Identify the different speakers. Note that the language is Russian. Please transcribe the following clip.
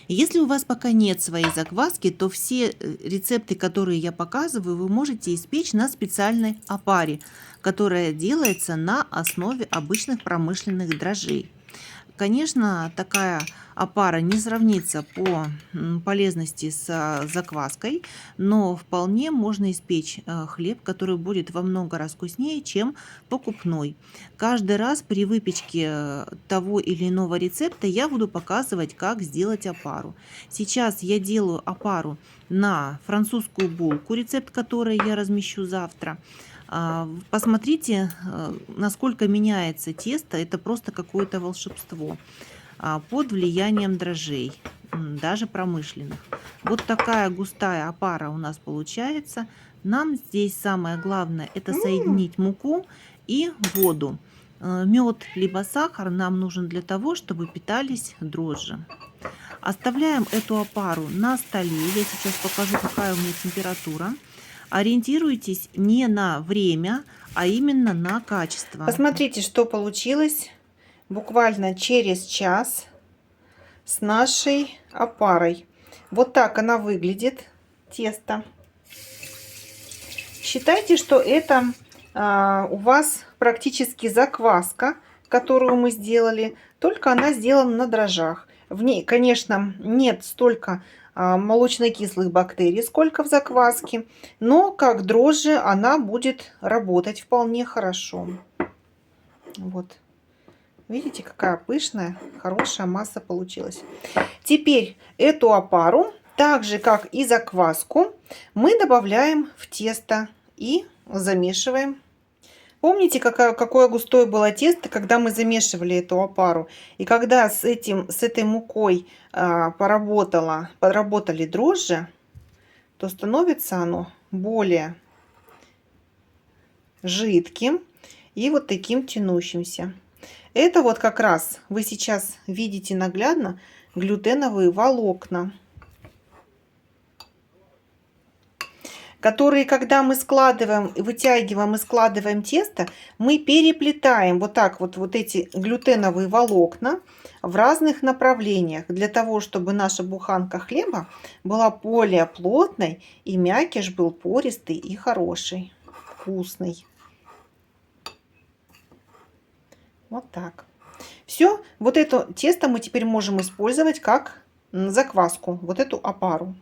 Speaker 1: Если у вас пока нет своей закваски, то все рецепты, которые я показываю, вы можете испечь на специальной опаре, которая делается на основе обычных промышленных дрожжей. Конечно, такая опара не сравнится по полезности с закваской, но вполне можно испечь хлеб, который будет во много раз вкуснее, чем покупной. Каждый раз при выпечке того или иного рецепта я буду показывать, как сделать опару. Сейчас я делаю опару на французскую булку, рецепт которой я размещу завтра. Посмотрите, насколько меняется тесто. Это просто какое-то волшебство под влиянием дрожжей, даже промышленных. Вот такая густая опара у нас получается. Нам здесь самое главное — это соединить муку и воду. Мед либо сахар нам нужен для того, чтобы питались дрожжи. Оставляем эту опару на столе. Я сейчас покажу, какая у меня температура. Ориентируйтесь не на время, а именно на качество. Посмотрите, что получилось буквально через час с нашей опарой. Вот так она выглядит, тесто. Считайте, что это у вас практически закваска, которую мы сделали, только она сделана на дрожжах. В ней, конечно, нет столько молочно-кислых бактерий, сколько в закваске, но как дрожжи она будет работать вполне хорошо. Вот. Видите, какая пышная, хорошая масса получилась. Теперь эту опару, так же как и закваску, мы добавляем в тесто и замешиваем. Помните, какое густое было тесто, когда мы замешивали эту опару? И когда с этой мукой поработали дрожжи, то становится оно более жидким и вот таким тянущимся. Это вот как раз вы сейчас видите наглядно глютеновые волокна, которые, когда мы складываем, вытягиваем и складываем тесто, мы переплетаем вот так вот эти глютеновые волокна в разных направлениях, для того, чтобы наша буханка хлеба была более плотной и мякиш был пористый и хороший, вкусный. Вот так. Все, вот это тесто мы теперь можем использовать как закваску, вот эту опару.